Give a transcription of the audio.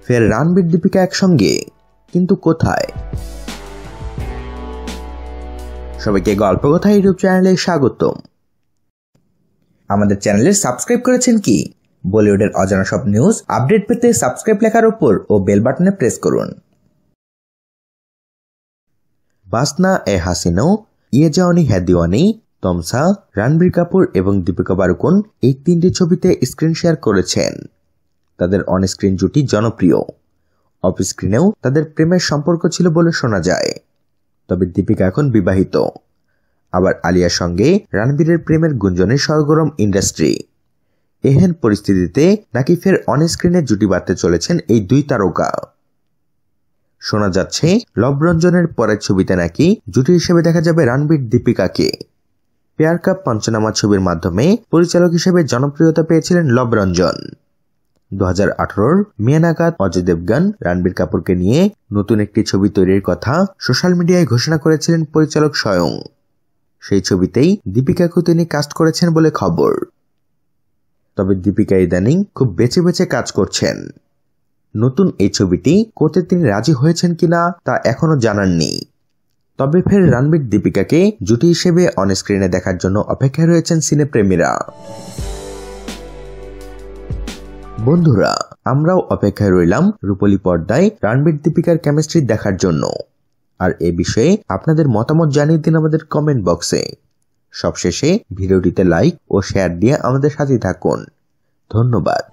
ফের রণবীর দীপিকা একসঙ্গে, কিন্তু কোথায়? সবাইকে গল্পকথা ইউটিউব চ্যানেলে স্বাগতম। আমাদের চ্যানেলে সাবস্ক্রাইব করেছেন কি? বলিউডের অজানা সব নিউজ আপডেট পেতে সাবস্ক্রাইব লেখার উপর ও বেল বাটনে প্রেস করুন। বাসনা এ হাসিনো, ইয়ে জাওয়ানি হ্যায় দিওয়ানি, তমসা, রণবীর কাপুর এবং দীপিকা পাড়ুকোন এই 3টি ছবিতে স্ক্রিন শেয়ার করেছেন। তাদের অন স্ক্রিন জুটি জনপ্রিয়। অফ স্ক্রিনেও তাদের প্রেমের সম্পর্ক ছিল বলে শোনা যায়। তবে দীপিকা এখন বিবাহিত। আবার আলিয়ার সঙ্গে রণবীরের প্রেমের গুঞ্জনে সরগরম ইন্ডাস্ট্রি। এহেন পরিস্থিতিতে নাকি ফের অন স্ক্রিনে জুটি বাঁধতে চলেছেন এই দুই তারকা। শোনা যাচ্ছে লব রঞ্জনের পরের ছবিতে নাকি জুটি হিসেবে দেখা যাবে রণবীর দীপিকাকে। প্যার কা পঞ্চনামা ছবির মাধ্যমে পরিচালক হিসেবে জনপ্রিয়তা পেয়েছিলেন লব রঞ্জন। 2018 মে নাগাদ অজয় দেবগন রণবীর কাপুরকে নিয়ে নতুন একটি ছবি তৈরির কথা সোশ্যাল মিডিয়ায় ঘোষণা করেছিলেন পরিচালক স্বয়ং। সেই ছবিতেই দীপিকাকে তিনি কাস্ট করেছেন বলে খবর। তবে দীপিকা ইদানিং খুব বেছে বেছে কাজ করছেন। নতুন এই ছবিটি করতে তিনি রাজি হয়েছেন কিনা তা এখনো জানাননি। তবে ফের রণবীর দীপিকাকে জুটি হিসেবে অন স্ক্রিনে দেখার জন্য অপেক্ষায় রয়েছেন সিনেপ্রেমীরা। বন্ধুরা, আমরাও অপেক্ষায় রইলাম রূপলী পর্দায় রণবীর দীপিকার কেমিস্ট্রি দেখার জন্য। আর এ বিষয়ে আপনাদের মতামত জানিয়ে দিন আমাদের কমেন্ট বক্সে। সবশেষে ভিডিওটিতে লাইক ও শেয়ার দিয়ে আমাদের সাথে থাকুন। ধন্যবাদ।